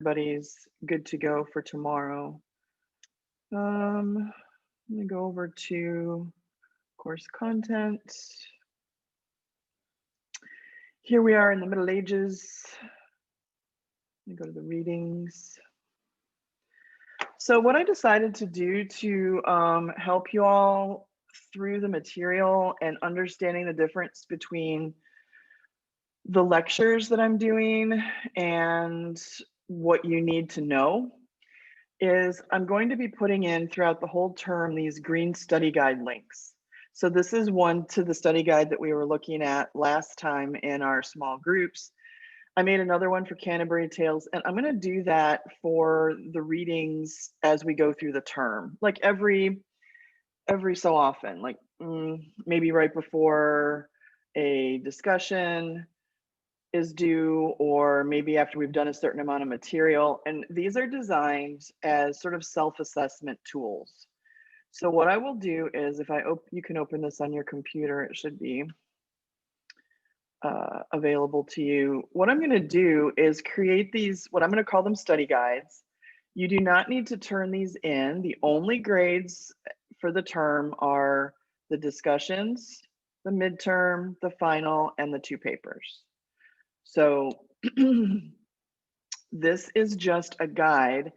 everybody's good to go for tomorrow. Let me go over to course content. Here we are in the Middle Ages. Let me go to the readings. So what I decided to do to help you all through the material and understanding the difference between the lectures that I'm doing and what you need to know is I'm going to be putting in throughout the whole term these green study guide links. So this is one to the study guide that we were looking at last time in our small groups. I made another one for Canterbury Tales, and I'm going to do that for the readings as we go through the term, like every so often, like maybe right before a discussion is due, or maybe after we've done a certain amount of material. And these are designed as sort of self-assessment tools. So what I will do is if you can open this on your computer, it should be available to you. What I'm going to do is create these, what I'm going to call them study guides. You do not need to turn these in. The only grades for the term are the discussions, the midterm, the final, and the 2 papers. So this is just a guide.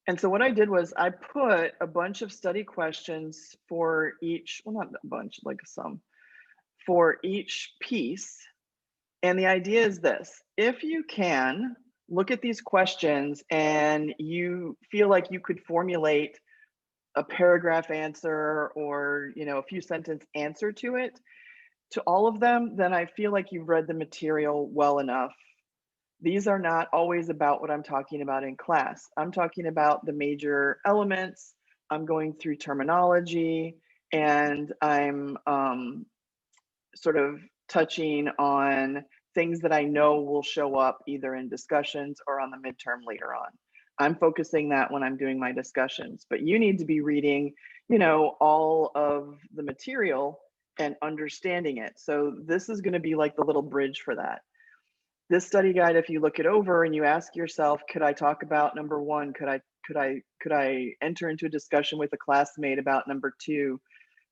And so what I did was I put a bunch of study questions for each, well, not a bunch, like some, for each piece. And the idea is this: if you can look at these questions and you feel like you could formulate a paragraph answer or, a few sentence answer to it, to all of them, then I feel like you've read the material well enough. These are not always about what I'm talking about in class. I'm talking about the major elements. I'm going through terminology, and I'm sort of touching on things that I know will show up either in discussions or on the midterm later on. I'm focusing that when I'm doing my discussions, but you need to be reading, all of the material and understanding it. So this is going to be like the little bridge for that. This study guide, if you look it over and you ask yourself, could I talk about number 1? Could I enter into a discussion with a classmate about number 2?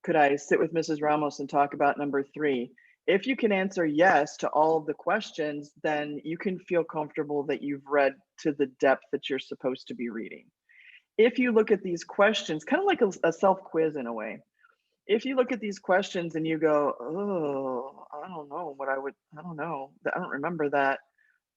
Could I sit with Mrs. Ramos and talk about number 3? If you can answer yes to all of the questions, then you can feel comfortable that you've read to the depth that you're supposed to be reading. If you look at these questions, kind of like a self-quiz in a way, if you look at these questions and you go, oh, I don't know, I don't remember that,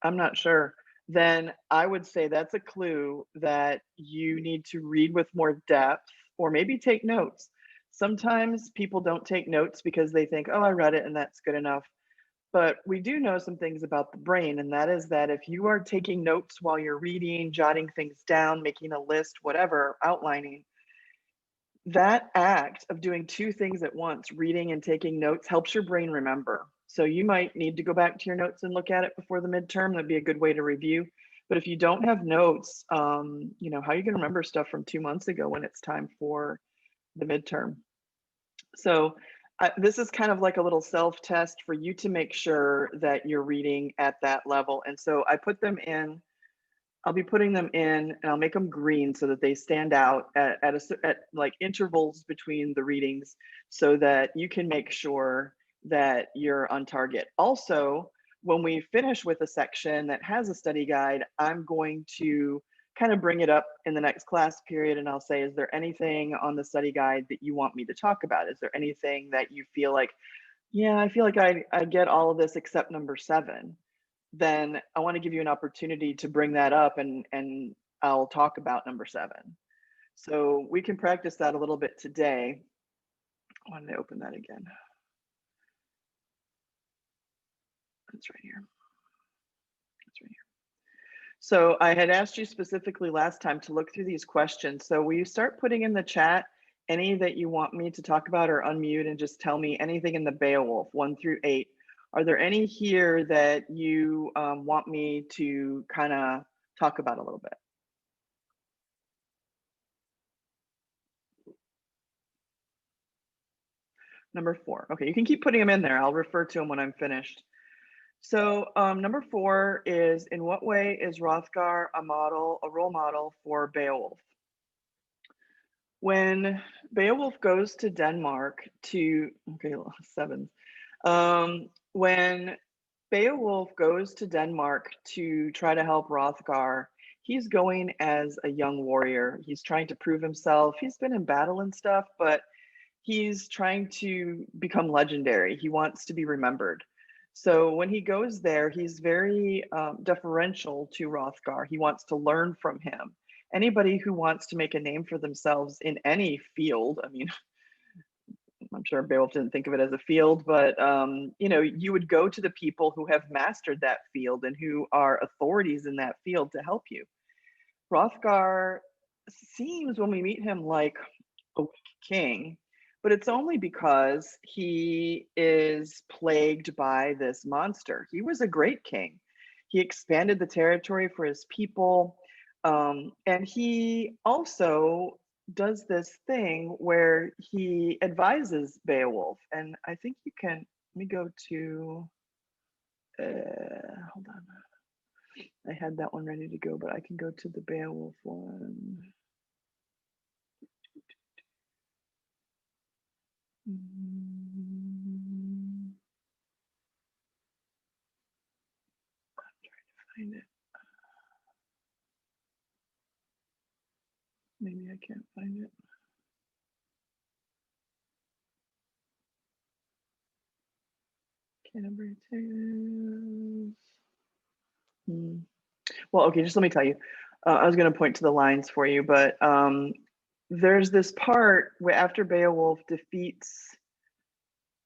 I'm not sure, then I would say that's a clue that you need to read with more depth or maybe take notes. Sometimes people don't take notes because they think, oh, I read it and that's good enough. But we do know some things about the brain, and that is that if you are taking notes while you're reading, jotting things down, making a list, whatever, outlining, that act of doing 2 things at once, reading and taking notes, helps your brain remember. So you might need to go back to your notes and look at it before the midterm. That'd be a good way to review. But if you don't have notes, how are you going to remember stuff from 2 months ago when it's time for the midterm? So this is kind of like a little self-test for you to make sure that you're reading at that level. And so I put them in. I'll be putting them in, and I'll make them green so that they stand out at like intervals between the readings, so that you can make sure that you're on target. Also, when we finish with a section that has a study guide, I'm going to kind of bring it up in the next class period, and I'll say, is there anything on the study guide that you want me to talk about? Is there anything that you feel like, yeah, I feel like I get all of this except number 7? Then I want to give you an opportunity to bring that up, and I'll talk about number 7. So we can practice that a little bit today. I wanted to open that again. That's right here. That's right here. So I had asked you specifically last time to look through these questions. So will you start putting in the chat any that you want me to talk about, or unmute and just tell me anything in the Beowulf 1 through 8? Are there any here that you want me to kind of talk about a little bit? Number 4. Okay, you can keep putting them in there. I'll refer to them when I'm finished. So number 4 is, in what way is Hrothgar a role model for Beowulf? When Beowulf goes to Denmark to, okay, 7. When Beowulf goes to Denmark to try to help Hrothgar, he's going as a young warrior. He's trying to prove himself. He's been in battle and stuff, but he's trying to become legendary. He wants to be remembered. So when he goes there, he's very deferential to Hrothgar. He wants to learn from him. Anybody who wants to make a name for themselves in any field, I mean, I'm sure Beowulf didn't think of it as a field, but you would go to the people who have mastered that field and who are authorities in that field to help you. Hrothgar seems, when we meet him, like a weak king, but it's only because he is plagued by this monster. He was a great king. He expanded the territory for his people, and he also does this thing where he advises Beowulf. And I think you can, let me go to, hold on. I had that one ready to go, but I can go to the Beowulf one. Find it. Maybe I can't find it. Canterbury Tales. Well, okay, just let me tell you. I was going to point to the lines for you, but there's this part where after Beowulf defeats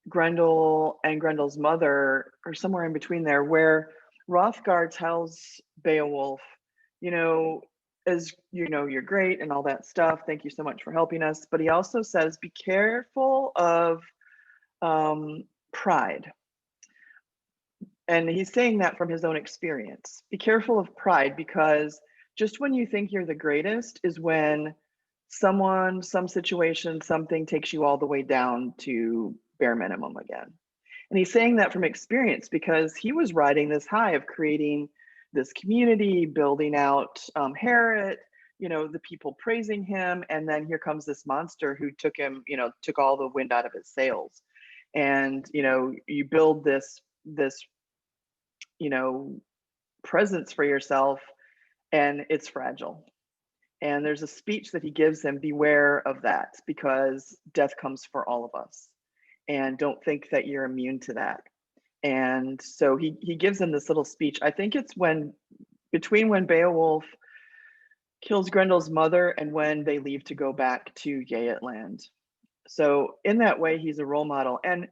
Grendel and Grendel's mother, or somewhere in between there, where Hrothgar tells Beowulf, you know, as you know, you're great and all that stuff. Thank you so much for helping us. But he also says, be careful of pride. And he's saying that from his own experience. Be careful of pride, because just when you think you're the greatest is when someone, some situation, something takes you all the way down to bare minimum again. And he's saying that from experience because he was riding this high of creating this community, building out Harrod, the people praising him. And then here comes this monster who took him, took all the wind out of his sails. And, you build this presence for yourself, and it's fragile. And there's a speech that he gives him, beware of that, because death comes for all of us. And don't think that you're immune to that. And so he gives him this little speech. I think it's between when Beowulf kills Grendel's mother and when they leave to go back to Geatland. So in that way, he's a role model. And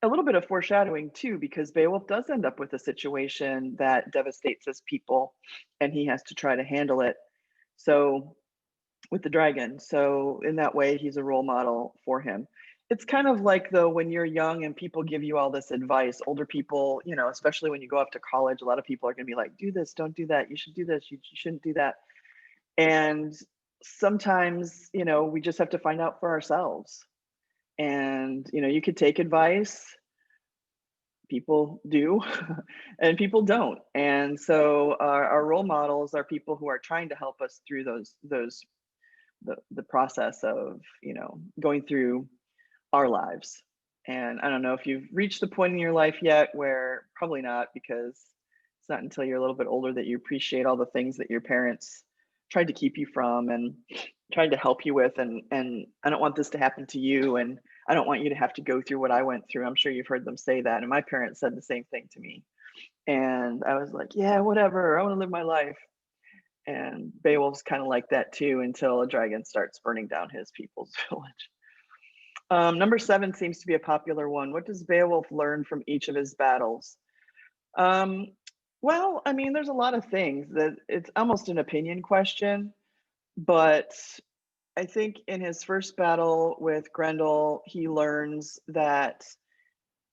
a little bit of foreshadowing too, because Beowulf does end up with a situation that devastates his people, and he has to try to handle it. So with the dragon. So in that way, he's a role model for him. It's kind of like, though, when you're young and people give you all this advice, older people, especially when you go off to college, a lot of people are going to be like, do this, don't do that. You should do this. You shouldn't do that. And sometimes, we just have to find out for ourselves. And, you could take advice, people do, and people don't. And so our role models are people who are trying to help us through the process of, going through our lives. And I don't know if you've reached the point in your life yet, where probably not, because it's not until you're a little bit older that you appreciate all the things that your parents tried to keep you from and tried to help you with. And I don't want this to happen to you, and I don't want you to have to go through what I went through. I'm sure you've heard them say that. And my parents said the same thing to me. And I was like, yeah, whatever. I want to live my life. And Beowulf's kind of like that too, until a dragon starts burning down his people's village. Number 7 seems to be a popular one. What does Beowulf learn from each of his battles? Well, I mean, there's a lot of things that it's almost an opinion question, but I think in his first battle with Grendel, he learns that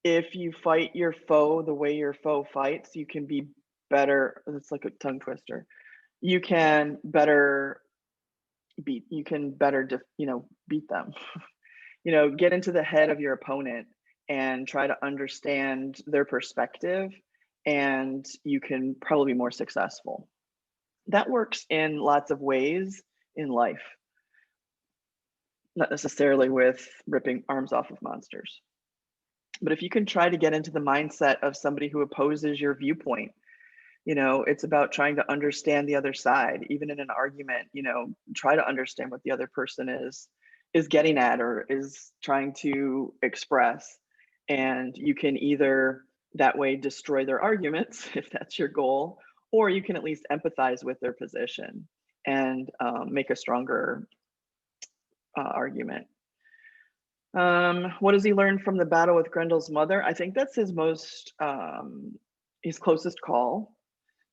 if you fight your foe the way your foe fights, you can be better. It's like a tongue twister. You can better beat them. Get into the head of your opponent and try to understand their perspective and you can probably be more successful. That works in lots of ways in life, not necessarily with ripping arms off of monsters. But if you can try to get into the mindset of somebody who opposes your viewpoint, it's about trying to understand the other side. Even in an argument, try to understand what the other person is getting at or is trying to express. And you can either that way destroy their arguments if that's your goal, or you can at least empathize with their position and make a stronger argument. What does he learn from the battle with Grendel's mother? I think that's his closest call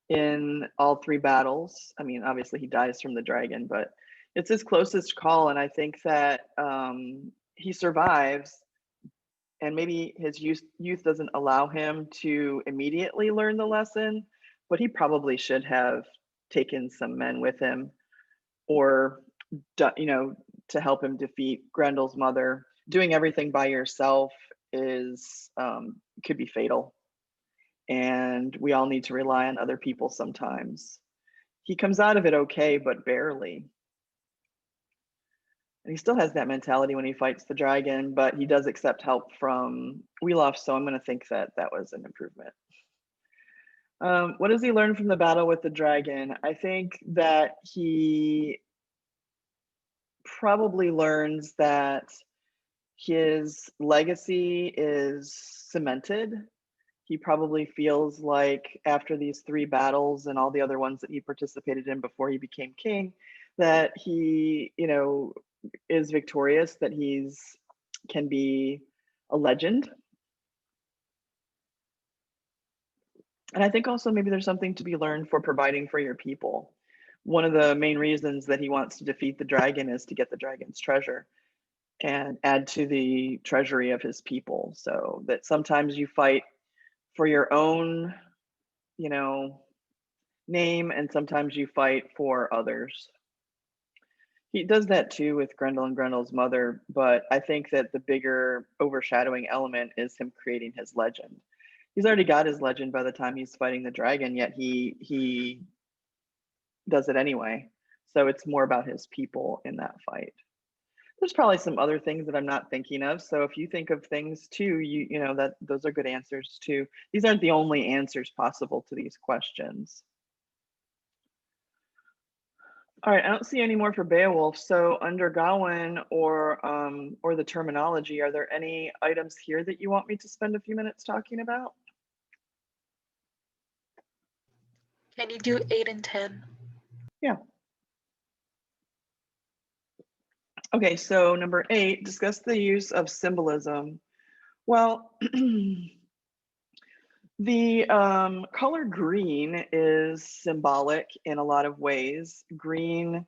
in all three battles. I mean, obviously he dies from the dragon, but it's his closest call. And I think that he survives, and maybe his youth doesn't allow him to immediately learn the lesson, but he probably should have taken some men with him, or, to help him defeat Grendel's mother. Doing everything by yourself could be fatal. And we all need to rely on other people sometimes. He comes out of it okay, but barely. And he still has that mentality when he fights the dragon, but he does accept help from Beowulf, so I'm going to think that that was an improvement. What does he learn from the battle with the dragon? I think that he probably learns that his legacy is cemented. He probably feels like after these three battles and all the other ones that he participated in before he became king, that he, is victorious, that can be a legend. And I think also maybe there's something to be learned for providing for your people. One of the main reasons that he wants to defeat the dragon is to get the dragon's treasure and add to the treasury of his people. So that sometimes you fight for your own, name, and sometimes you fight for others. He does that too with Grendel and Grendel's mother, but I think that the bigger overshadowing element is him creating his legend. He's already got his legend by the time he's fighting the dragon, yet he does it anyway. So it's more about his people in that fight. There's probably some other things that I'm not thinking of. So if you think of things too, that those are good answers too. These aren't the only answers possible to these questions. All right, I don't see any more for Beowulf. So under Gawain or the terminology, are there any items here that you want me to spend a few minutes talking about? Can you do 8 and 10? Yeah. Okay, so number 8, discuss the use of symbolism. Well, the color green is symbolic in a lot of ways. Green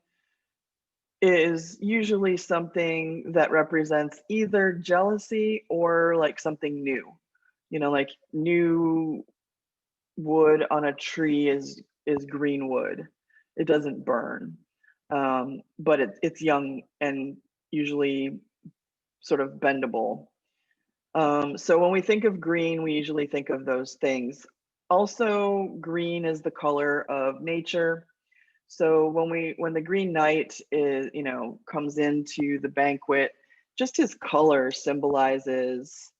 is usually something that represents either jealousy or like something new. Like new wood on a tree is green wood. It doesn't burn, but it's young and usually sort of bendable. So when we think of green, we usually think of those things. Also, green is the color of nature. So when the Green Knight comes into the banquet, just his color symbolizes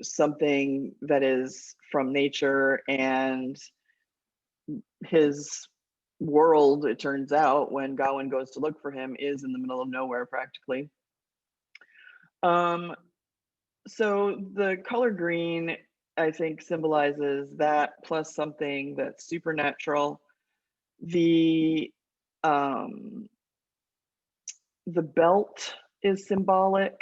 something that is from nature, and his world, it turns out, when Gawain goes to look for him, is in the middle of nowhere practically. So the color green, I think, symbolizes that plus something that's supernatural. The belt is symbolic,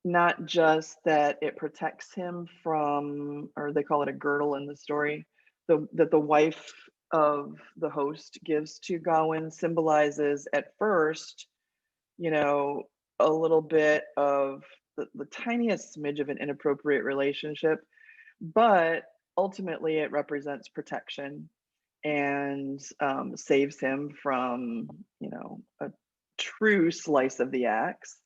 not just that it protects him from, or they call it a girdle in the story, that the wife of the host gives to Gawain symbolizes at first, a little bit of the tiniest smidge of an inappropriate relationship, but ultimately it represents protection and saves him from, a true slice of the axe.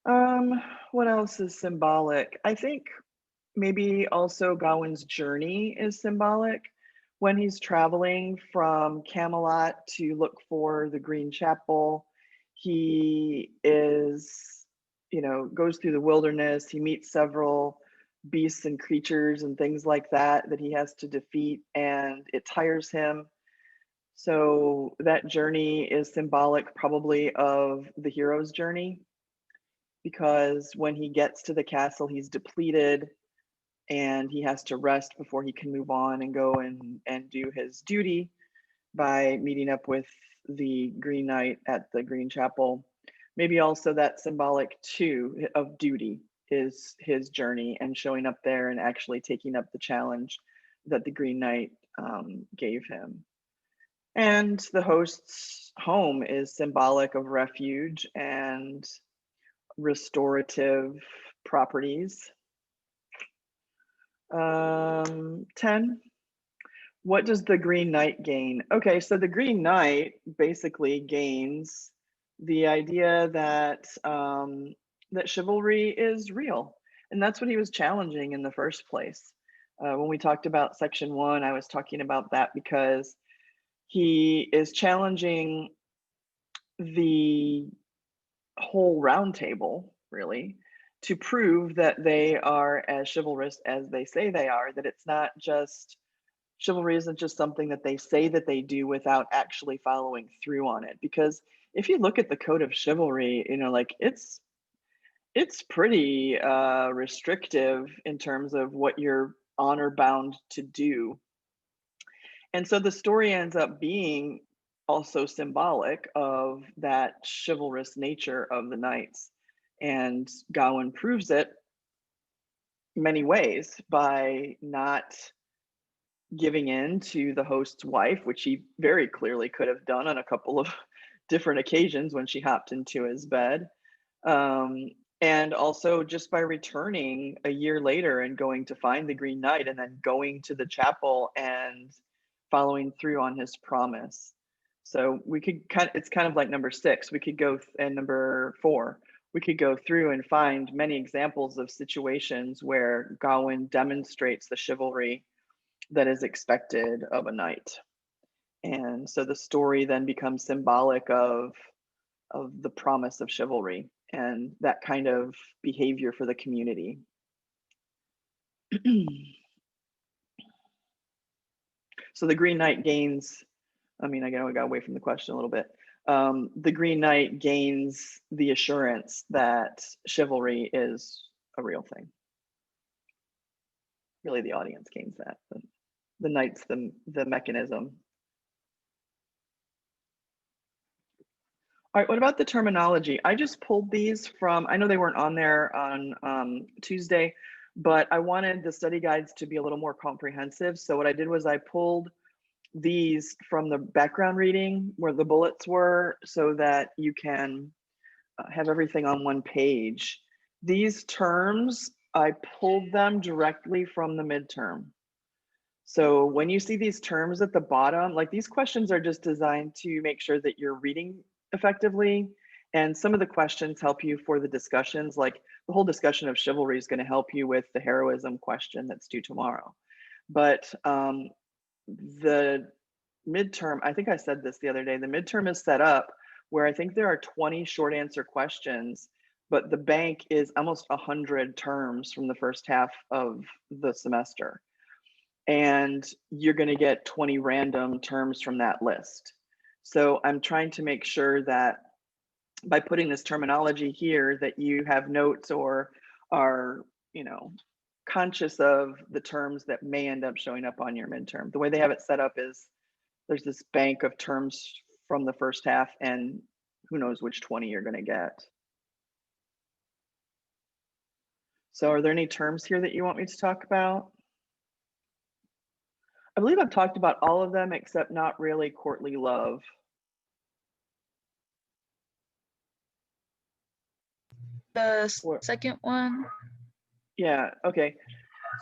What else is symbolic? I think maybe also Gawain's journey is symbolic. When he's traveling from Camelot to look for the Green Chapel, he is, goes through the wilderness. He meets several beasts and creatures and things like that that he has to defeat, and it tires him. So that journey is symbolic probably of the hero's journey, because when he gets to the castle, he's depleted and he has to rest before he can move on and go and do his duty by meeting up with the Green Knight at the Green Chapel. Maybe also that symbolic too of duty is his journey and showing up there and actually taking up the challenge that the Green Knight gave him. And the host's home is symbolic of refuge and restorative properties. 10. What does the Green Knight gain? Okay, so the Green Knight basically gains the idea that that chivalry is real, and that's what he was challenging in the first place. When we talked about section 1, I was talking about that because he is challenging the whole round table, really, to prove that they are as chivalrous as they say they are, that it's not just chivalry isn't just something that they say that they do without actually following through on it. Because if you look at the code of chivalry, like it's pretty restrictive in terms of what you're honor bound to do. And so the story ends up being also symbolic of that chivalrous nature of the knights. And Gawain proves it many ways by not giving in to the host's wife, which he very clearly could have done on a couple of different occasions when she hopped into his bed. And also just by returning a year later and going to find the Green Knight and then going to the chapel and following through on his promise. So we could it's kind of like number 6. We could go, and number 4, we could go through and find many examples of situations where Gawain demonstrates the chivalry that is expected of a knight. And so the story then becomes symbolic of the promise of chivalry and that kind of behavior for the community. So the Green Knight gains, I got away from the question a little bit. The Green Knight gains the assurance that chivalry is a real thing. Really, the audience gains that. The knight's the mechanism. All right, what about the terminology? I just pulled these from, I know they weren't on there on Tuesday, but I wanted the study guides to be a little more comprehensive. So what I did was I pulled these from the background reading where the bullets were so that you can have everything on one page. These terms, I pulled them directly from the midterm. So when you see these terms at the bottom, like these questions are just designed to make sure that you're reading effectively. And some of the questions help you for the discussions, like the whole discussion of chivalry is going to help you with the heroism question that's due tomorrow. But the midterm, I think I said this the other day, the midterm is set up where I think there are 20 short answer questions, but the bank is almost 100 terms from the first half of the semester. And you're going to get 20 random terms from that list. So I'm trying to make sure that by putting this terminology here that you have notes or are, conscious of the terms that may end up showing up on your midterm. The way they have it set up is there's this bank of terms from the first half and who knows which 20 you're going to get. So are there any terms here that you want me to talk about? I believe I've talked about all of them except not really courtly love. The second one. Yeah, okay.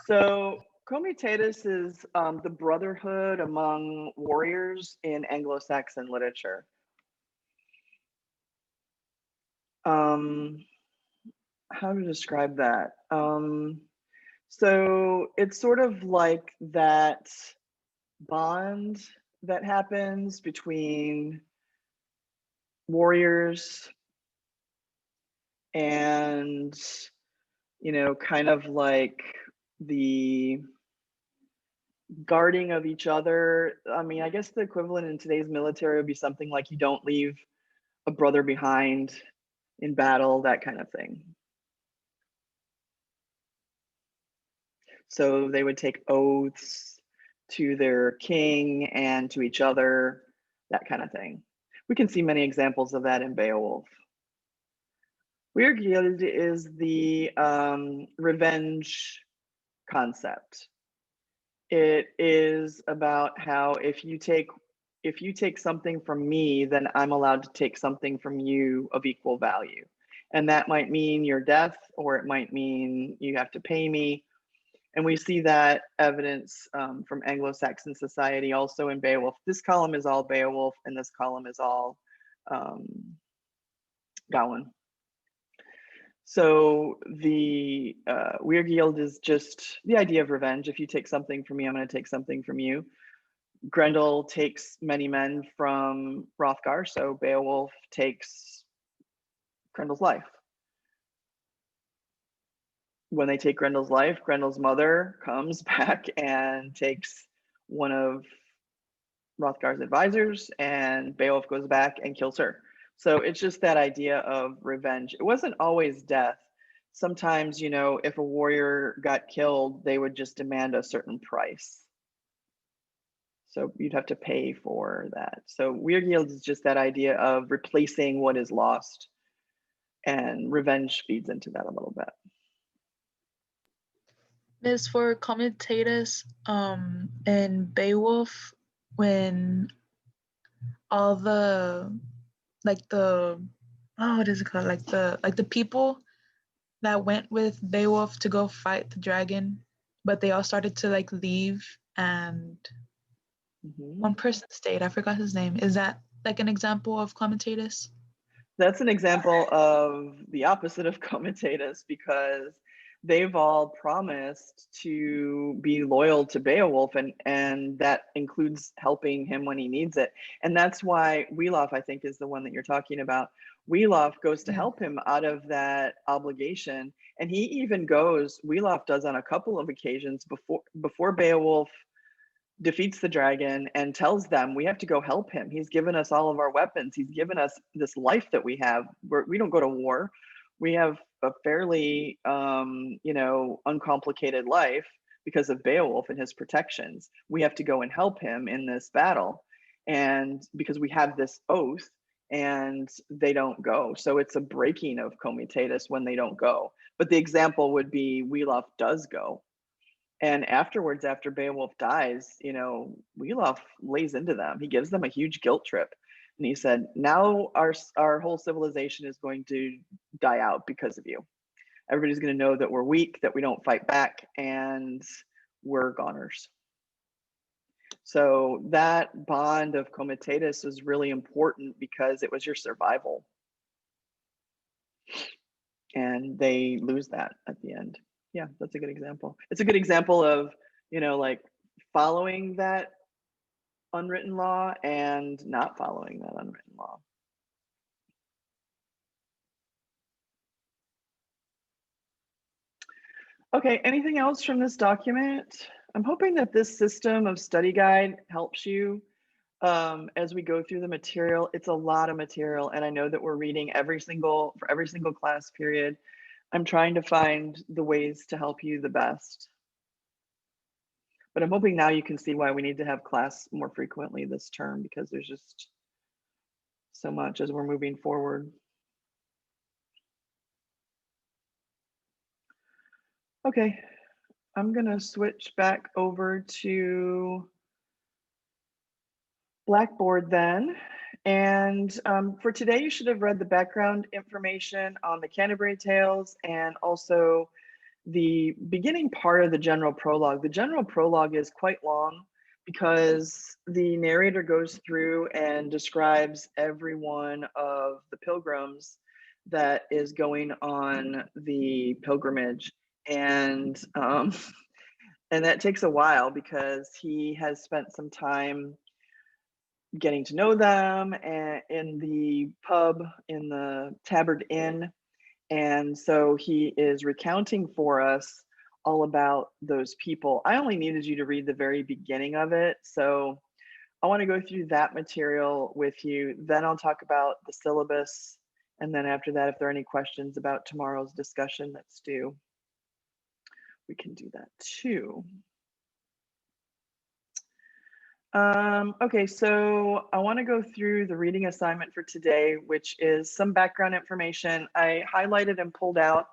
So comitatus is the brotherhood among warriors in Anglo-Saxon literature. How to describe that? So it's sort of like that bond that happens between warriors and, kind of like the guarding of each other. I mean, I guess the equivalent in today's military would be something like you don't leave a brother behind in battle, that kind of thing. So they would take oaths to their king and to each other, that kind of thing. We can see many examples of that in Beowulf. Weirgild is the revenge concept. It is about how if you take something from me, then I'm allowed to take something from you of equal value. And that might mean your death, or it might mean you have to pay me. And we see that evidence from Anglo-Saxon society also in Beowulf. This column is all Beowulf, and this column is all Gawain. So the Weirgild is just the idea of revenge. If you take something from me, I'm going to take something from you. Grendel takes many men from Hrothgar, so Beowulf takes Grendel's life. When they take Grendel's life, Grendel's mother comes back and takes one of Hrothgar's advisors, and Beowulf goes back and kills her. So it's just that idea of revenge. It wasn't always death. Sometimes, if a warrior got killed, they would just demand a certain price. So you'd have to pay for that. So Weirgild is just that idea of replacing what is lost, and revenge feeds into that a little bit. Miss, for commentators in Beowulf, when all the what is it called, like the people that went with Beowulf to go fight the dragon, but they all started to like leave, and one person stayed. I forgot his name. Is that like an example of commentators? That's an example of the opposite of commentators, because they've all promised to be loyal to Beowulf, and that includes helping him when he needs it. And that's why Welof, I think, is the one that you're talking about. Welof goes to help him out of that obligation, and he even goes, Welof does on a couple of occasions before Beowulf defeats the dragon and tells them we have to go help him. He's given us all of our weapons. He's given us this life that we have. We don't go to war. We have a fairly, uncomplicated life because of Beowulf and his protections. We have to go and help him in this battle. And because we have this oath, and they don't go. So it's a breaking of comitatus when they don't go. But the example would be Welof does go. And afterwards, after Beowulf dies, Welof lays into them. He gives them a huge guilt trip. And he said, now our whole civilization is going to die out because of you. Everybody's going to know that we're weak, that we don't fight back, and we're goners. So that bond of comitatus is really important because it was your survival. And they lose that at the end. Yeah, that's a good example. It's a good example of, like following that unwritten law and not following that unwritten law. Okay, anything else from this document? I'm hoping that this system of study guide helps you as we go through the material. It's a lot of material, and I know that we're reading for every single class period. I'm trying to find the ways to help you the best. But I'm hoping now you can see why we need to have class more frequently this term, because there's just so much as we're moving forward. Okay, I'm gonna switch back over to Blackboard then. And for today, you should have read the background information on the Canterbury Tales and also the beginning part of the general prologue. The general prologue is quite long because the narrator goes through and describes every one of the pilgrims that is going on the pilgrimage. And and that takes a while because he has spent some time getting to know them and in the pub, in the Tabard Inn. And so he is recounting for us all about those people. I only needed you to read the very beginning of it. So I want to go through that material with you. Then I'll talk about the syllabus. And then after that, if there are any questions about tomorrow's discussion that's due, we can do that too. Okay, so I want to go through the reading assignment for today, which is some background information. I highlighted and pulled out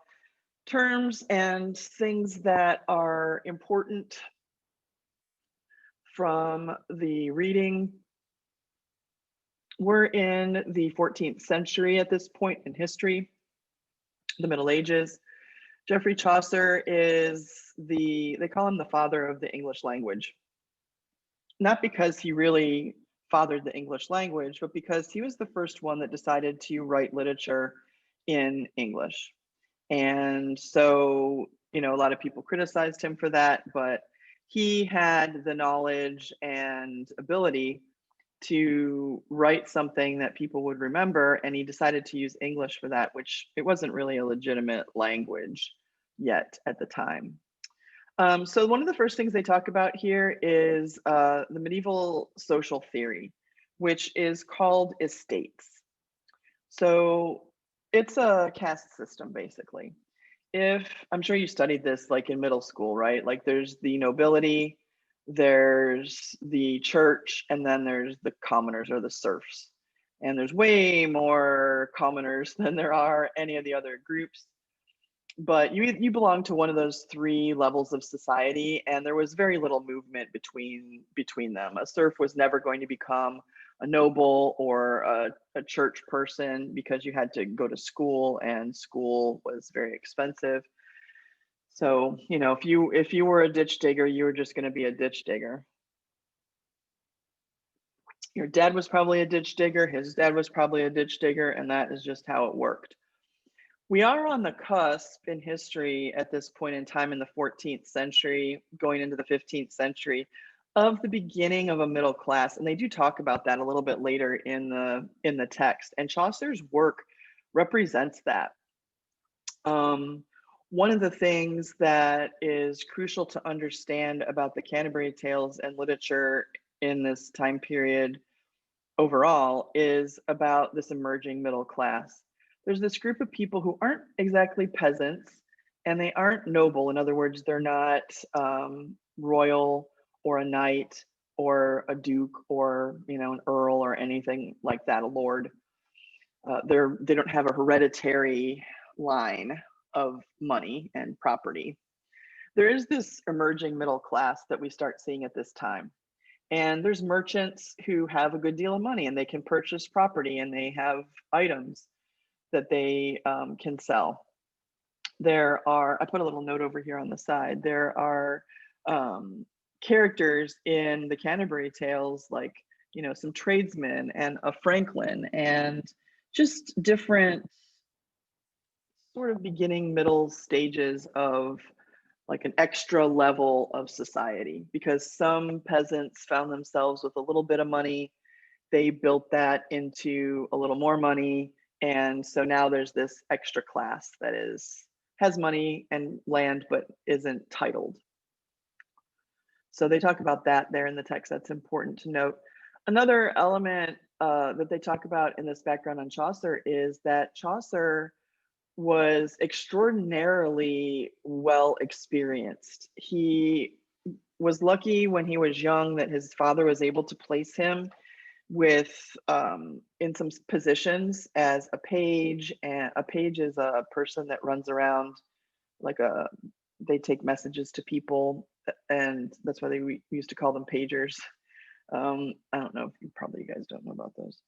terms and things that are important from the reading. We're in the 14th century at this point in history, the Middle Ages. Geoffrey Chaucer is they call him the father of the English language. Not because he really fathered the English language, but because he was the first one that decided to write literature in English. And so, you know, a lot of people criticized him for that, but he had the knowledge and ability to write something that people would remember, and he decided to use English for that, which it wasn't really a legitimate language yet at the time. So one of the first things they talk about here is the medieval social theory, which is called estates. So it's a caste system, basically. I'm sure you studied this like in middle school, right? Like there's the nobility, there's the church, and then there's the commoners or the serfs. And there's way more commoners than there are any of the other groups. But you belong to one of those three levels of society, and there was very little movement between them. A serf was never going to become a noble or a church person because you had to go to school, and school was very expensive. So, you know, if you were a ditch digger, you were just going to be a ditch digger. Your dad was probably a ditch digger, his dad was probably a ditch digger, and that is just how it worked. We are on the cusp in history at this point in time in the 14th century, going into the 15th century, of the beginning of a middle class. And they do talk about that a little bit later in the text. And Chaucer's work represents that. One of the things that is crucial to understand about the Canterbury Tales and literature in this time period overall is about this emerging middle class. There's this group of people who aren't exactly peasants and they aren't noble. In other words, they're not royal or a knight or a duke or, you know, an earl or anything like that, a lord. They don't have a hereditary line of money and property. There is this emerging middle class that we start seeing at this time. And there's merchants who have a good deal of money and they can purchase property and they have items that they can sell. I put a little note over here on the side. There are characters in the Canterbury Tales, like, you know, some tradesmen and a Franklin and just different sort of beginning, middle stages of like an extra level of society, because some peasants found themselves with a little bit of money. They built that into a little more money. And so now there's this extra class that has money and land, but isn't titled. So they talk about that there in the text. That's important to note. Another element that they talk about in this background on Chaucer is that Chaucer was extraordinarily well experienced. He was lucky when he was young that his father was able to place him with in some positions as a page, and a page is a person that runs around like they take messages to people, and that's why we used to call them pagers. I don't know if you guys don't know about those.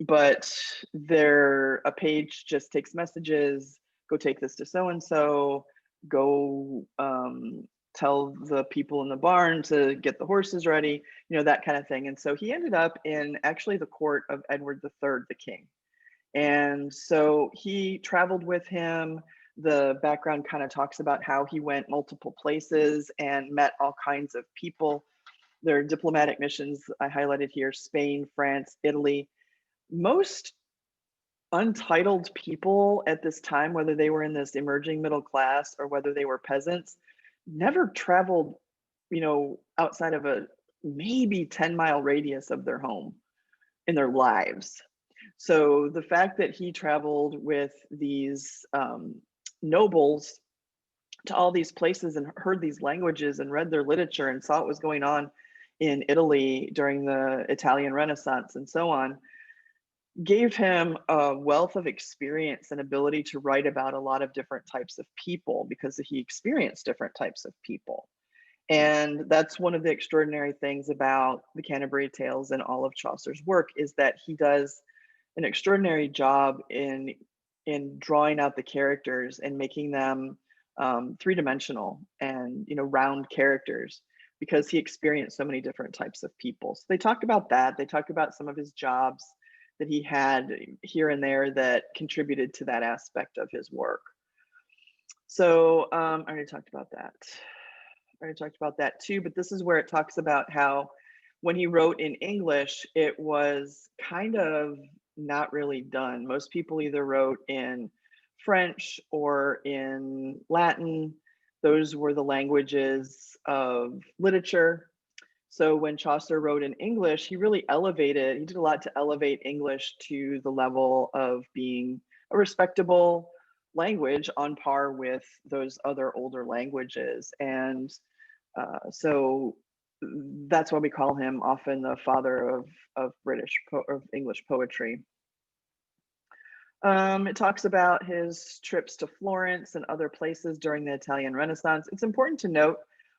But a page just takes messages, go take this to so-and-so, go tell the people in the barn to get the horses ready, you know, that kind of thing. And so he ended up in actually the court of Edward III, the king. And so he traveled with him. the background kind of talks about how he went multiple places and met all kinds of people. Their diplomatic missions I highlighted here: Spain, France, Italy. Most untitled people at this time, whether they were in this emerging middle class or whether they were peasants, never traveled, outside of a maybe 10-mile radius of their home in their lives. So the fact that he traveled with these nobles to all these places and heard these languages and read their literature and saw what was going on in Italy during the Italian Renaissance and so on, gave him a wealth of experience and ability to write about a lot of different types of people because he experienced different types of people. And that's one of the extraordinary things about the Canterbury Tales and all of Chaucer's work, is that he does an extraordinary job in drawing out the characters and making them three-dimensional and round characters, because he experienced so many different types of people. So they talk about that. They talk about some of his jobs that he had here and there that contributed to that aspect of his work. So I already talked about that. I already talked about that too, but this is where it talks about how when he wrote in English, it was kind of not really done. Most people either wrote in French or in Latin. Those were the languages of literature. So when Chaucer wrote in English, he really he did a lot to elevate English to the level of being a respectable language on par with those other older languages. And so that's why we call him often the father of English poetry. It talks about his trips to Florence and other places during the Italian Renaissance. It's important to note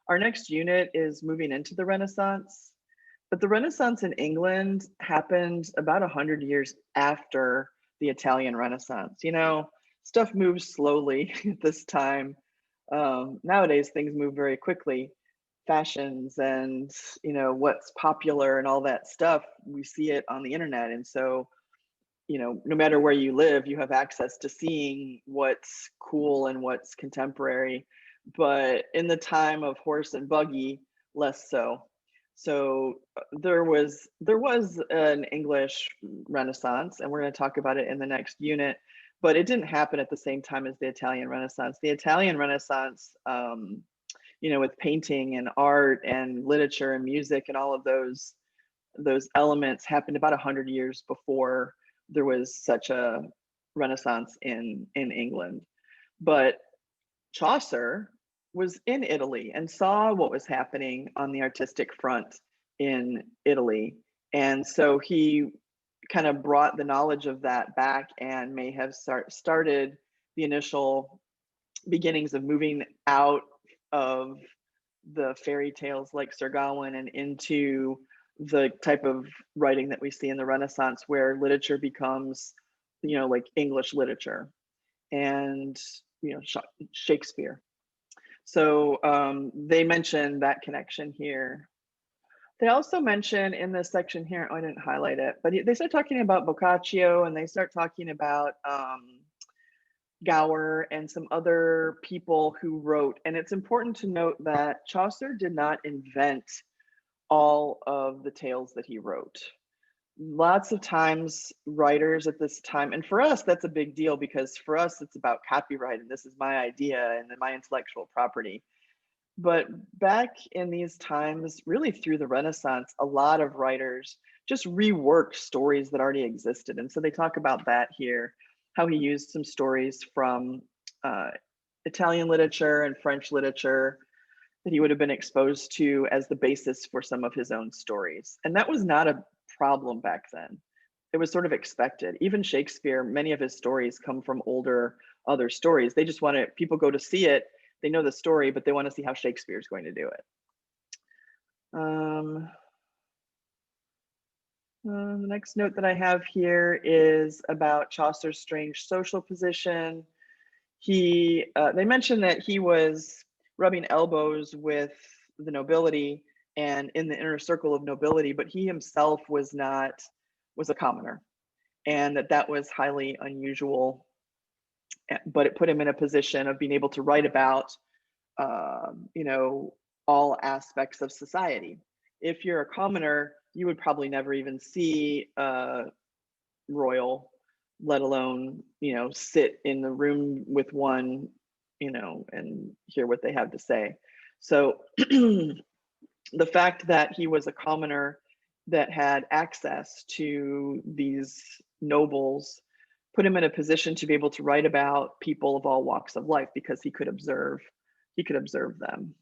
our next unit is moving into the Renaissance, but the Renaissance in England happened about 100 years after the Italian Renaissance. Stuff moves slowly at this time. Nowadays, things move very quickly. Fashions and what's popular and all that stuff, we see it on the internet. And so no matter where you live, you have access to seeing what's cool and what's contemporary. But in the time of horse and buggy, less so. So there was an English Renaissance, and we're going to talk about it in the next unit, but it didn't happen at the same time as the Italian Renaissance. The Italian Renaissance, with painting and art and literature and music and all of those elements, happened about 100 years before there was such a Renaissance in England. But Chaucer was in Italy and saw what was happening on the artistic front in Italy. And so he kind of brought the knowledge of that back and may have started the initial beginnings of moving out of the fairy tales like Sir Gawain and into the type of writing that we see in the Renaissance, where literature becomes, like English literature and, Shakespeare. So they mention that connection here. They also mention in this section here, I didn't highlight it, but they start talking about Boccaccio, and they start talking about Gower and some other people who wrote. And it's important to note that Chaucer did not invent all of the tales that he wrote. Lots of times writers at this time, and for us that's a big deal, because for us it's about copyright and this is my idea and my intellectual property. But back in these times, really through the Renaissance, a lot of writers just reworked stories that already existed. And so they talk about that here, how he used some stories from Italian literature and French literature that he would have been exposed to as the basis for some of his own stories. And that was not a problem back then. It was sort of expected. Even Shakespeare, many of his stories come from older other stories. They just people go to see it, they know the story, but they want to see how Shakespeare is going to do it. The next note that I have here is about Chaucer's strange social position. They mentioned that he was rubbing elbows with the nobility and in the inner circle of nobility, but he himself was a commoner, and that was highly unusual. but it put him in a position of being able to write about, you know, all aspects of society. If you're a commoner, you would probably never even see a royal, let alone, you know, sit in the room with one, you know, and hear what they have to say. So the fact that he was a commoner that had access to these nobles put him in a position to be able to write about people of all walks of life because he could observe them.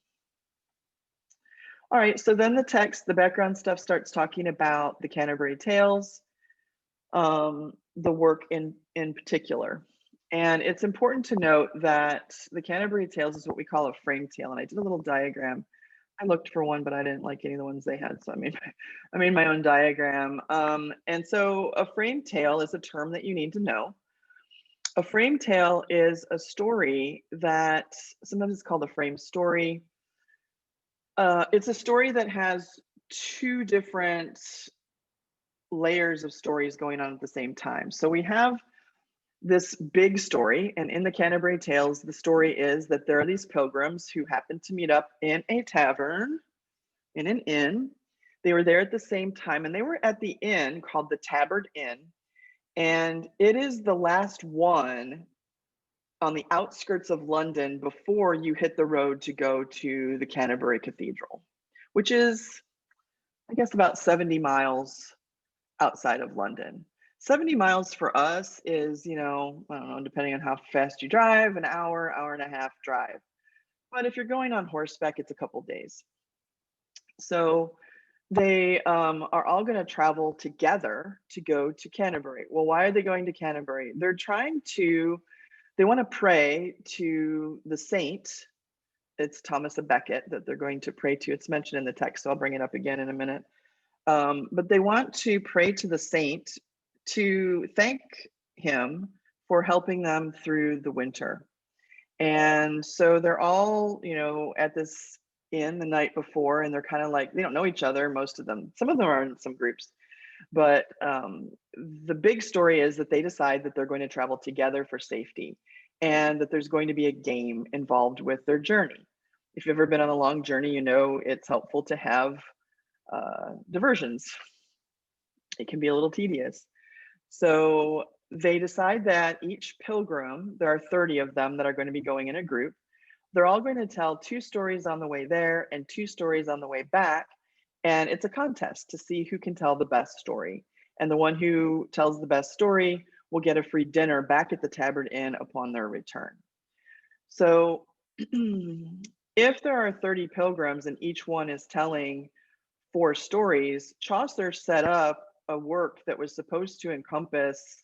All right, so then the text, the background stuff starts talking about the Canterbury Tales, the work in particular. And it's important to note that the Canterbury Tales is what we call a frame tale. And I did a little diagram. I looked for one, but I didn't like any of the ones they had. So I made my own diagram. And so a frame tale is a term that you need to know. A frame tale is a story that sometimes it's called a frame story. It's a story that has two different layers of stories going on at the same time. So we have this big story, and in the Canterbury Tales, the story is that there are these pilgrims who happen to meet up in a tavern, in an inn. They were there at the same time, and they were at the inn called the Tabard Inn, and it is the last one on the outskirts of London before you hit the road to go to the Canterbury Cathedral, which is, I guess, about 70 miles outside of London. 70 miles for us is, you know, I don't know, depending on how fast you drive, an hour, hour and a half drive. But if you're going on horseback, it's a couple days. So they are all going to travel together to go to Canterbury. Well, why are they going to Canterbury? They want to pray to the saint. It's Thomas of Becket that they're going to pray to. It's mentioned in the text, so I'll bring it up again in a minute. But they want to pray to the saint to thank him for helping them through the winter. And so they're all, you know, at this inn the night before, and they're kind of like, they don't know each other, most of them. Some of them are in some groups. But the big story is that they decide that they're going to travel together for safety, and that there's going to be a game involved with their journey. If you've ever been on a long journey, you know it's helpful to have diversions. It can be a little tedious. So they decide that each pilgrim, there are 30 of them that are going to be going in a group, they're all going to tell 2 stories on the way there and 2 stories on the way back. And it's a contest to see who can tell the best story. And the one who tells the best story will get a free dinner back at the Tabard Inn upon their return. So if there are 30 pilgrims and each one is telling 4 stories, Chaucer set up a work that was supposed to encompass,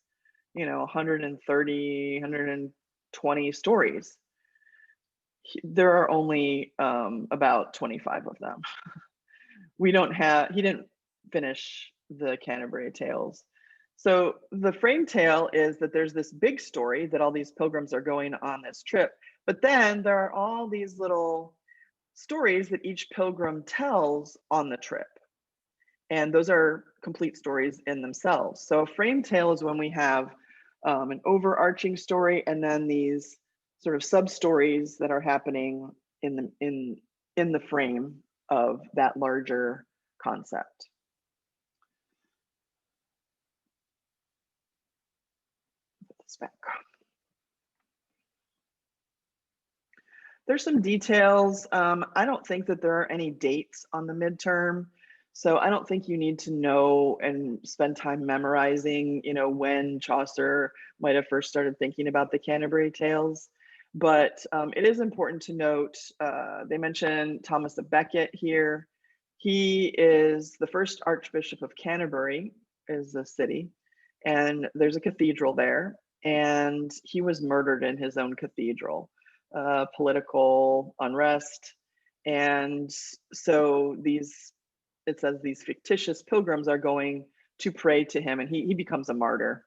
you know, 130, 120 stories. There are only about 25 of them. He didn't finish the Canterbury Tales. So the frame tale is that there's this big story that all these pilgrims are going on this trip, but then there are all these little stories that each pilgrim tells on the trip. And those are complete stories in themselves. So a frame tale is when we have an overarching story and then these sort of sub stories that are happening in the frame of that larger concept. Put this back. There's some details. I don't think that there are any dates on the midterm. So I don't think you need to know and spend time memorizing, you know, when Chaucer might have first started thinking about the Canterbury Tales. But it is important to note, they mention Thomas of Becket here. He is the first Archbishop of Canterbury, is the city, and there's a cathedral there. And he was murdered in his own cathedral, political unrest. And so it says these fictitious pilgrims are going to pray to him, and he becomes a martyr.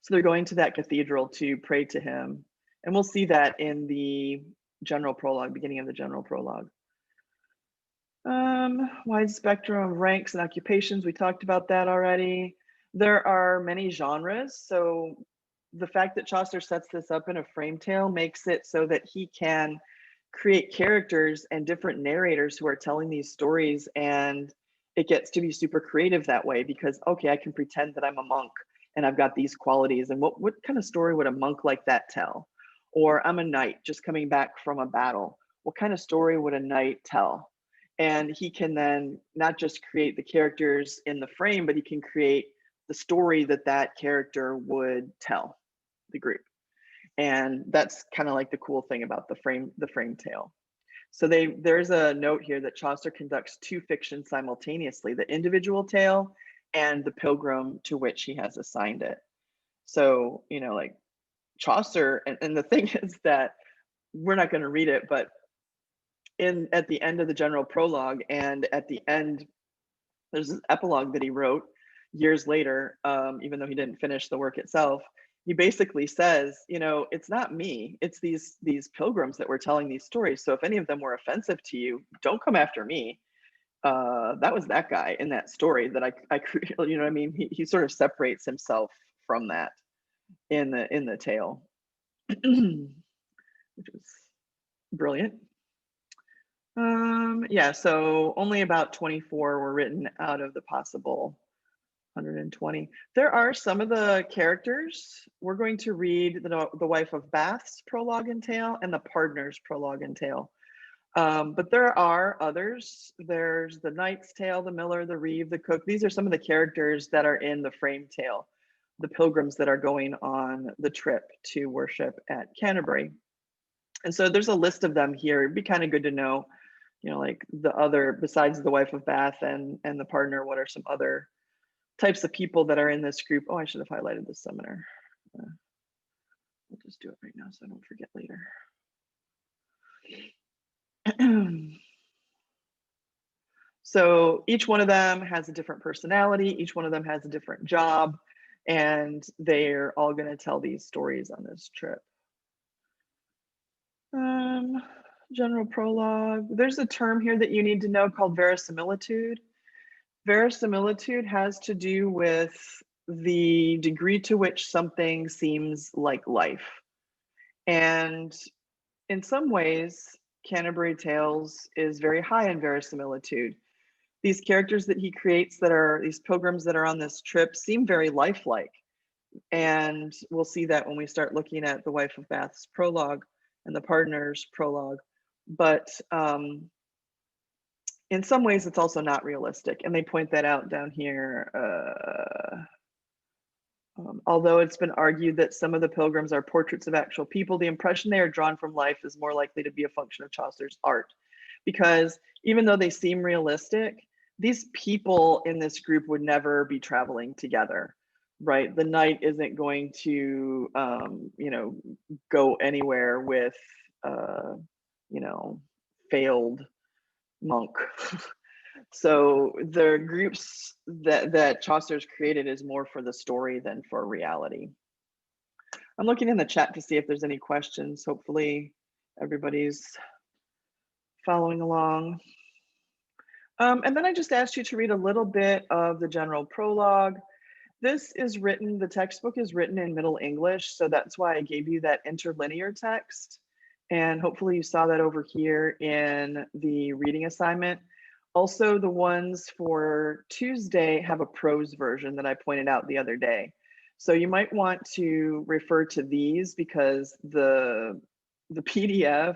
So they're going to that cathedral to pray to him. And we'll see that in the general prologue, beginning of the general prologue. Wide spectrum of ranks and occupations. We talked about that already. There are many genres. So the fact that Chaucer sets this up in a frame tale makes it so that he can create characters and different narrators who are telling these stories, and it gets to be super creative that way, because okay, I can pretend that I'm a monk and I've got these qualities, and what kind of story would a monk like that tell? Or I'm a knight just coming back from a battle, what kind of story would a knight tell? And he can then not just create the characters in the frame, but he can create the story that that character would tell the group. And that's kind of like the cool thing about the frame tale. So there's a note here that Chaucer conducts two fictions simultaneously, the individual tale and the pilgrim to which he has assigned it. So, you know, like Chaucer, and the thing is that we're not going to read it, but at the end of the general prologue and at the end, there's an epilogue that he wrote years later, even though he didn't finish the work itself. He basically says, you know, it's not me, it's these pilgrims that were telling these stories. So if any of them were offensive to you, don't come after me. That was that guy in that story that I you know what I mean? He sort of separates himself from that in the tale, which was brilliant. Yeah, so only about 24 were written out of the possible 120. There are some of the characters. We're going to read the Wife of Bath's prologue and tale and the Partner's prologue and tale. But there are others. There's the Knight's Tale, the Miller, the Reeve, the Cook. These are some of the characters that are in the frame tale, the pilgrims that are going on the trip to worship at Canterbury. And so there's a list of them here. It'd be kind of good to know, you know, like the other, besides the Wife of Bath and the Partner, what are some other types of people that are in this group. Oh, I should have highlighted the seminar. We'll just do it right now so I don't forget later. So each one of them has a different personality. Each one of them has a different job, and they're all going to tell these stories on this trip. General prologue. There's a term here that you need to know called verisimilitude. Verisimilitude has to do with the degree to which something seems like life. And in some ways, Canterbury Tales is very high in verisimilitude. These characters that he creates that are these pilgrims that are on this trip seem very lifelike. And we'll see that when we start looking at the Wife of Bath's prologue and the Partner's prologue. But in some ways, it's also not realistic. And they point that out down here. Although it's been argued that some of the pilgrims are portraits of actual people, the impression they are drawn from life is more likely to be a function of Chaucer's art. Because even though they seem realistic, these people in this group would never be traveling together, right? The knight isn't going to, you know, go anywhere with, you know, failed monk. So the groups that Chaucer's created is more for the story than for reality. I'm looking in the chat to see if there's any questions. Hopefully everybody's following along. And then I just asked you to read a little bit of the general prologue. This is written, the textbook is written in Middle English, so that's why I gave you that interlinear text. And hopefully you saw that over here in the reading assignment. Also, the ones for Tuesday have a prose version that I pointed out the other day. So you might want to refer to these because the PDF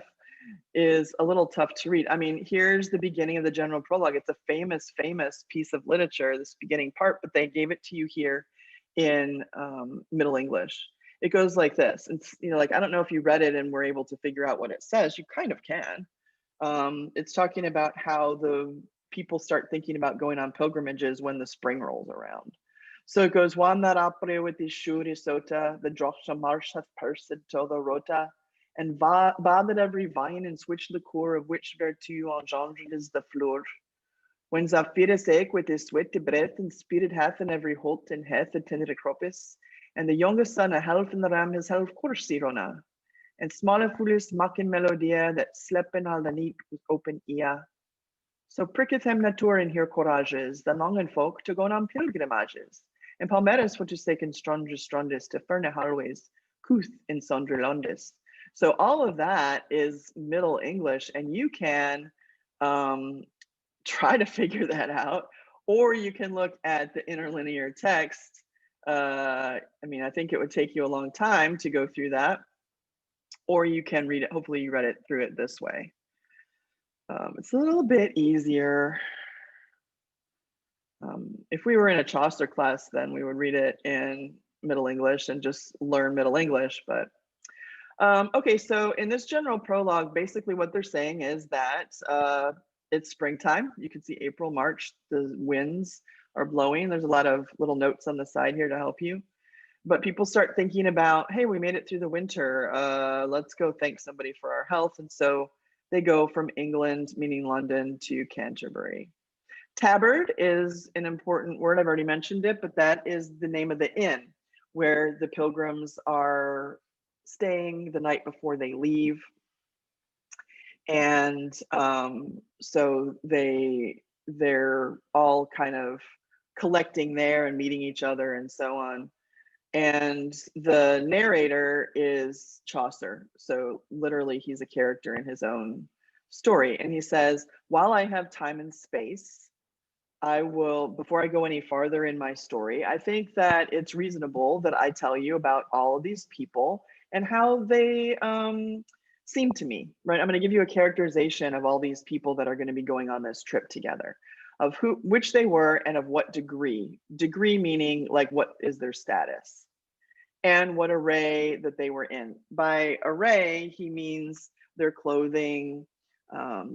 is a little tough to read. I mean, here's the beginning of the general prologue. It's a famous piece of literature, this beginning part, but they gave it to you here in Middle English. It goes like this. It's, you know, like, I don't know if you read it and were able to figure out what it says. You kind of can. It's talking about how the people start thinking about going on pilgrimages when the spring rolls around. So it goes, Wan that apre with the shuri sota, the drocha marsh hath pursed to the rota, and that every vine and switch the core of which vertu engendered is the floor. When Zafirus eke with his sweat to breath and spirit hath in every holt and hath attended a cropis, and the youngest son a half in the ram his half corsirona, and smaller foolish mocking melodia that slepen al the neat with open ear. So pricketh him nature in here courages, the longen folk to go on pilgrimages, En palmeras fotuseken strondis te ferne harways, kuth in sondrelondis. So all of that is Middle English, and you can try to figure that out, or you can look at the interlinear text. I mean, I think it would take you a long time to go through that, or you can read it. Hopefully you read it through it this way. It's a little bit easier. If we were in a Chaucer class, then we would read it in Middle English and just learn Middle English. But okay, so in this general prologue, basically what they're saying is that it's springtime. You can see April, March, the winds are blowing. There's a lot of little notes on the side here to help you. But people start thinking about, hey, we made it through the winter. Let's go thank somebody for our health. And so they go from England, meaning London, to Canterbury. Tabard is an important word. I've already mentioned it, but that is the name of the inn where the pilgrims are staying the night before they leave. And so they're all kind of collecting there and meeting each other and so on. And the narrator is Chaucer. So literally he's a character in his own story. And he says, while I have time and space, I will, before I go any farther in my story, I think that it's reasonable that I tell you about all of these people and how they seem to me, right? I'm going to give you a characterization of all these people that are going to be going on this trip together, of which they were and of what degree. Degree meaning like what is their status and what array that they were in. By array, he means their clothing,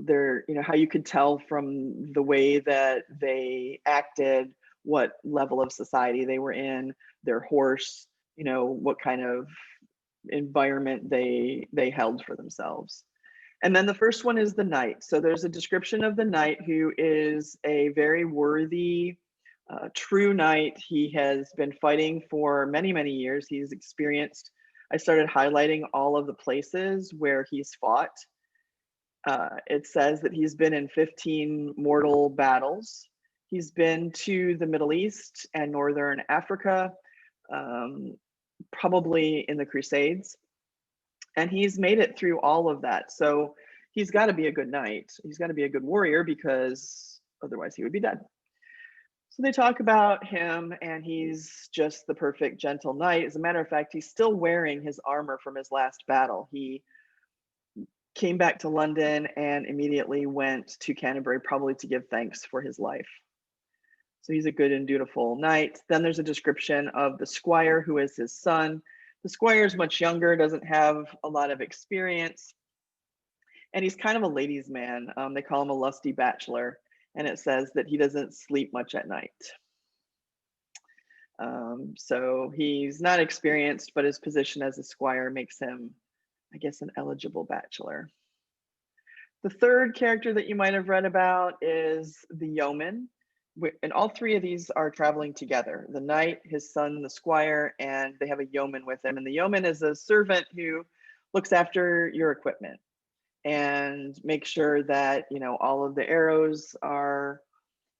their, you know, how you could tell from the way that they acted, what level of society they were in, their horse, you know, what kind of environment they held for themselves. And then the first one is the knight. So there's a description of the knight who is a very worthy, true knight. He has been fighting for many, many years. He's experienced, I started highlighting all of the places where he's fought. It says that he's been in 15 mortal battles. He's been to the Middle East and Northern Africa, probably in the Crusades. And he's made it through all of that. So he's got to be a good knight. He's got to be a good warrior because otherwise he would be dead. So they talk about him and he's just the perfect gentle knight. As a matter of fact, he's still wearing his armor from his last battle. He came back to London and immediately went to Canterbury, probably to give thanks for his life. So he's a good and dutiful knight. Then there's a description of the squire, who is his son. The squire is much younger, doesn't have a lot of experience, and he's kind of a ladies' man. They call him a lusty bachelor, and it says that he doesn't sleep much at night. So he's not experienced, but his position as a squire makes him, I guess, an eligible bachelor. The third character that you might have read about is the yeoman. And all three of these are traveling together: the knight, his son, the squire, and they have a yeoman with him. And the yeoman is a servant who looks after your equipment and makes sure that, you know, all of the arrows are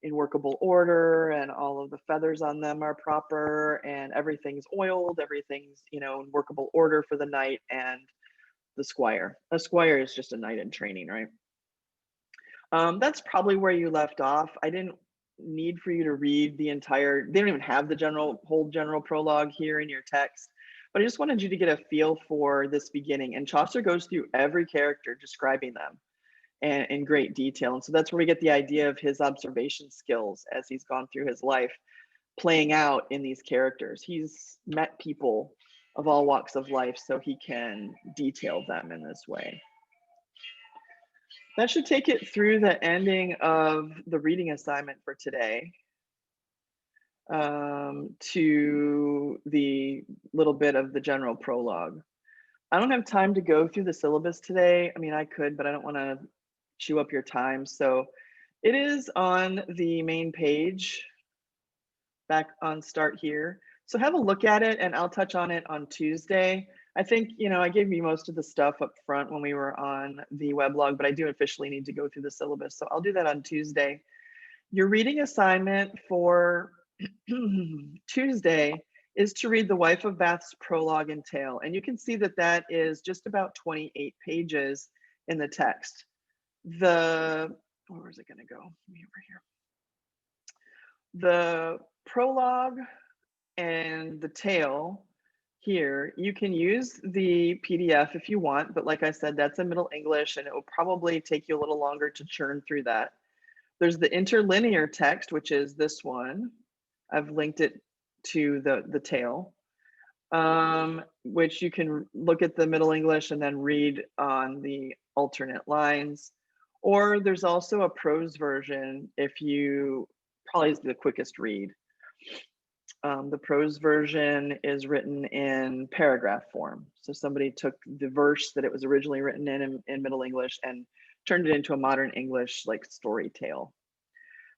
in workable order and all of the feathers on them are proper and everything's oiled, everything's, you know, in workable order for the knight and the squire. A squire is just a knight in training, right? That's probably where you left off. I didn't need for you to read the entire, they don't even have the whole general prologue here in your text, but I just wanted you to get a feel for this beginning. And Chaucer goes through every character describing them in great detail. And so that's where we get the idea of his observation skills as he's gone through his life playing out in these characters. He's met people of all walks of life, so he can detail them in this way. That should take it through the ending of the reading assignment for today, to the little bit of the general prologue. I don't have time to go through the syllabus today. I mean, I could, but I don't want to chew up your time. So it is on the main page, back on Start Here. So have a look at it, and I'll touch on it on Tuesday. I think, you know, I gave you most of the stuff up front when we were on the weblog, but I do officially need to go through the syllabus. So I'll do that on Tuesday. Your reading assignment for Tuesday is to read the Wife of Bath's prologue and tale. And you can see that that is just about 28 pages in the text. Where is it going to go? Let me over here. The prologue and the tale here, you can use the PDF if you want, but like I said, that's in Middle English and it will probably take you a little longer to churn through that. There's the interlinear text, which is this one. I've linked it to the tale, which you can look at the Middle English and then read on the alternate lines. Or there's also a prose version if you, probably is the quickest read. The prose version is written in paragraph form. So somebody took the verse that it was originally written in Middle English and turned it into a modern English like story tale.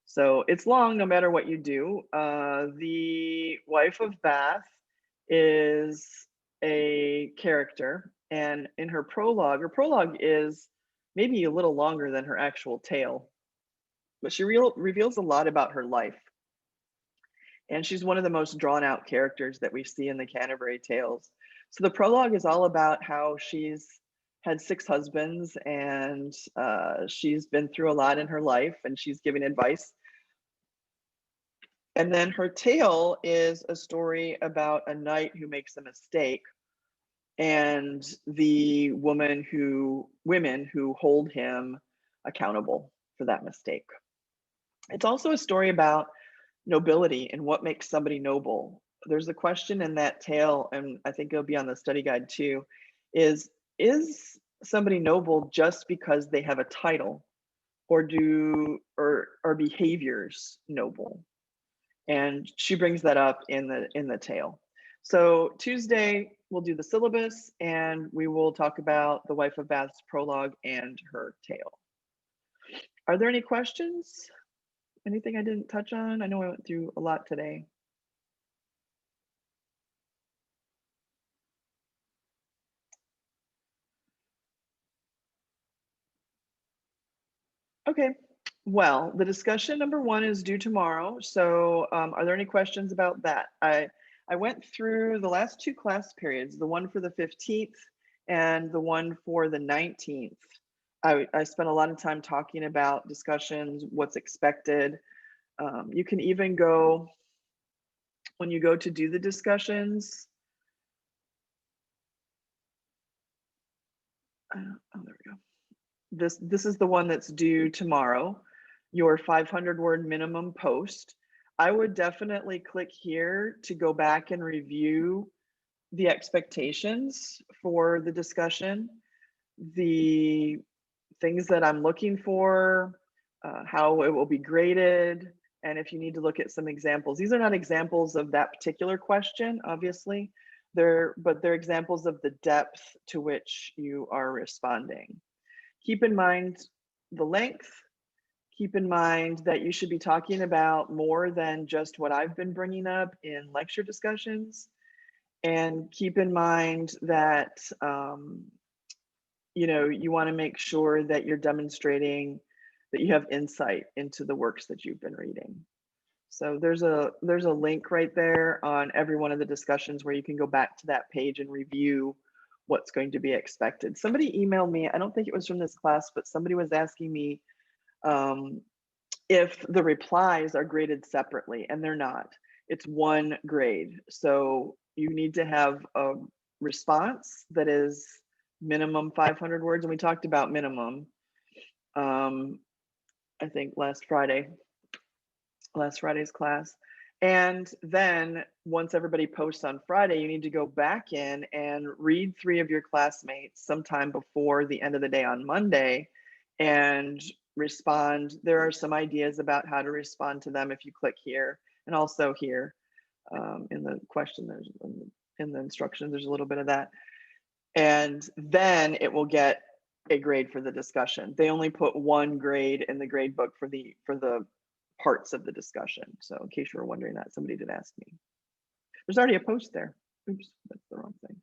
So it's long no matter what you do. The Wife of Bath is a character, and in her prologue is maybe a little longer than her actual tale, but she reveals a lot about her life. And she's one of the most drawn out characters that we see in the Canterbury Tales. So the prologue is all about how she's had 6 husbands and she's been through a lot in her life and she's giving advice. And then her tale is a story about a knight who makes a mistake and the women who hold him accountable for that mistake. It's also a story about nobility and what makes somebody noble. There's a question in that tale, and I think it'll be on the study guide too, is somebody noble just because they have a title, or are behaviors noble? And she brings that up in the tale. So Tuesday we'll do the syllabus and we will talk about the Wife of Bath's prologue and her tale. Are there any questions? Anything I didn't touch on? I know I went through a lot today. Okay, well, the discussion number 1 is due tomorrow. So are there any questions about that? I went through the last 2 class periods, the one for the 15th and the one for the 19th. I spent a lot of time talking about discussions, what's expected. You can even go, when you go to do the discussions, oh, there we go. This is the one that's due tomorrow, your 500 word minimum post. I would definitely click here to go back and review the expectations for the discussion, the things that I'm looking for, how it will be graded, and if you need to look at some examples. These are not examples of that particular question, obviously, but they're examples of the depth to which you are responding. Keep in mind the length. Keep in mind that you should be talking about more than just what I've been bringing up in lecture discussions. And keep in mind that you want to make sure that you're demonstrating that you have insight into the works that you've been reading. So there's a link right there on every one of the discussions where you can go back to that page and review what's going to be expected. Somebody emailed me, I don't think it was from this class, but somebody was asking me if the replies are graded separately, and they're not. It's one grade. So you need to have a response that is minimum 500 words. And we talked about minimum, I think last Friday's class. And then once everybody posts on Friday, you need to go back in and read 3 of your classmates sometime before the end of the day on Monday and respond. There are some ideas about how to respond to them if you click here, and also here in the question, in the instructions, there's a little bit of that. And then it will get a grade for the discussion. They only put 1 grade in the grade book for the parts of the discussion. So in case you were wondering that, somebody did ask me. There's already a post there. Oops, that's the wrong thing.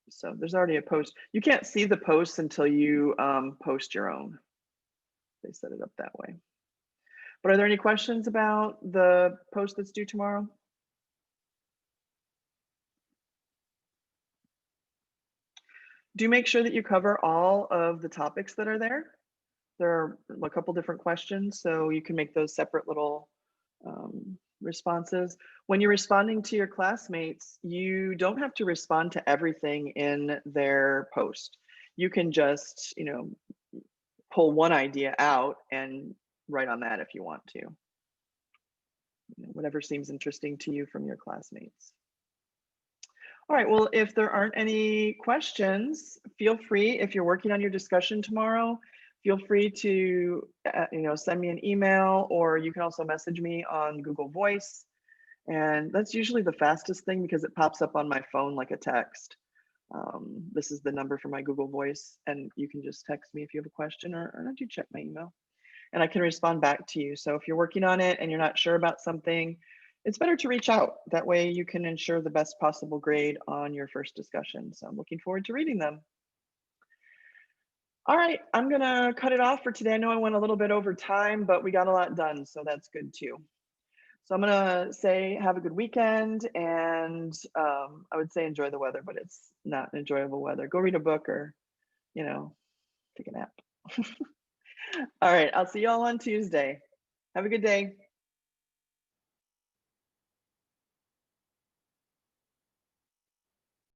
So there's already a post. You can't see the posts until you post your own. They set it up that way. But are there any questions about the post that's due tomorrow? Do make sure that you cover all of the topics that are there. There are a couple different questions, so you can make those separate little responses. When you're responding to your classmates, you don't have to respond to everything in their post. You can just, pull one idea out and write on that if you want to. Whatever seems interesting to you from your classmates. All right, well, if there aren't any questions, feel free, if you're working on your discussion tomorrow, feel free to send me an email, or you can also message me on Google Voice. And that's usually the fastest thing because it pops up on my phone like a text. This is the number for my Google Voice, and you can just text me if you have a question, or I do check my email and I can respond back to you. So if you're working on it and you're not sure about something, it's better to reach out. That way you can ensure the best possible grade on your first discussion. So I'm looking forward to reading them. All right, I'm gonna cut it off for today. I know I went a little bit over time, but we got a lot done, so that's good too. So I'm gonna say have a good weekend, and I would say enjoy the weather, but it's not enjoyable weather. Go read a book or, take a nap. All right, I'll see you all on Tuesday. Have a good day.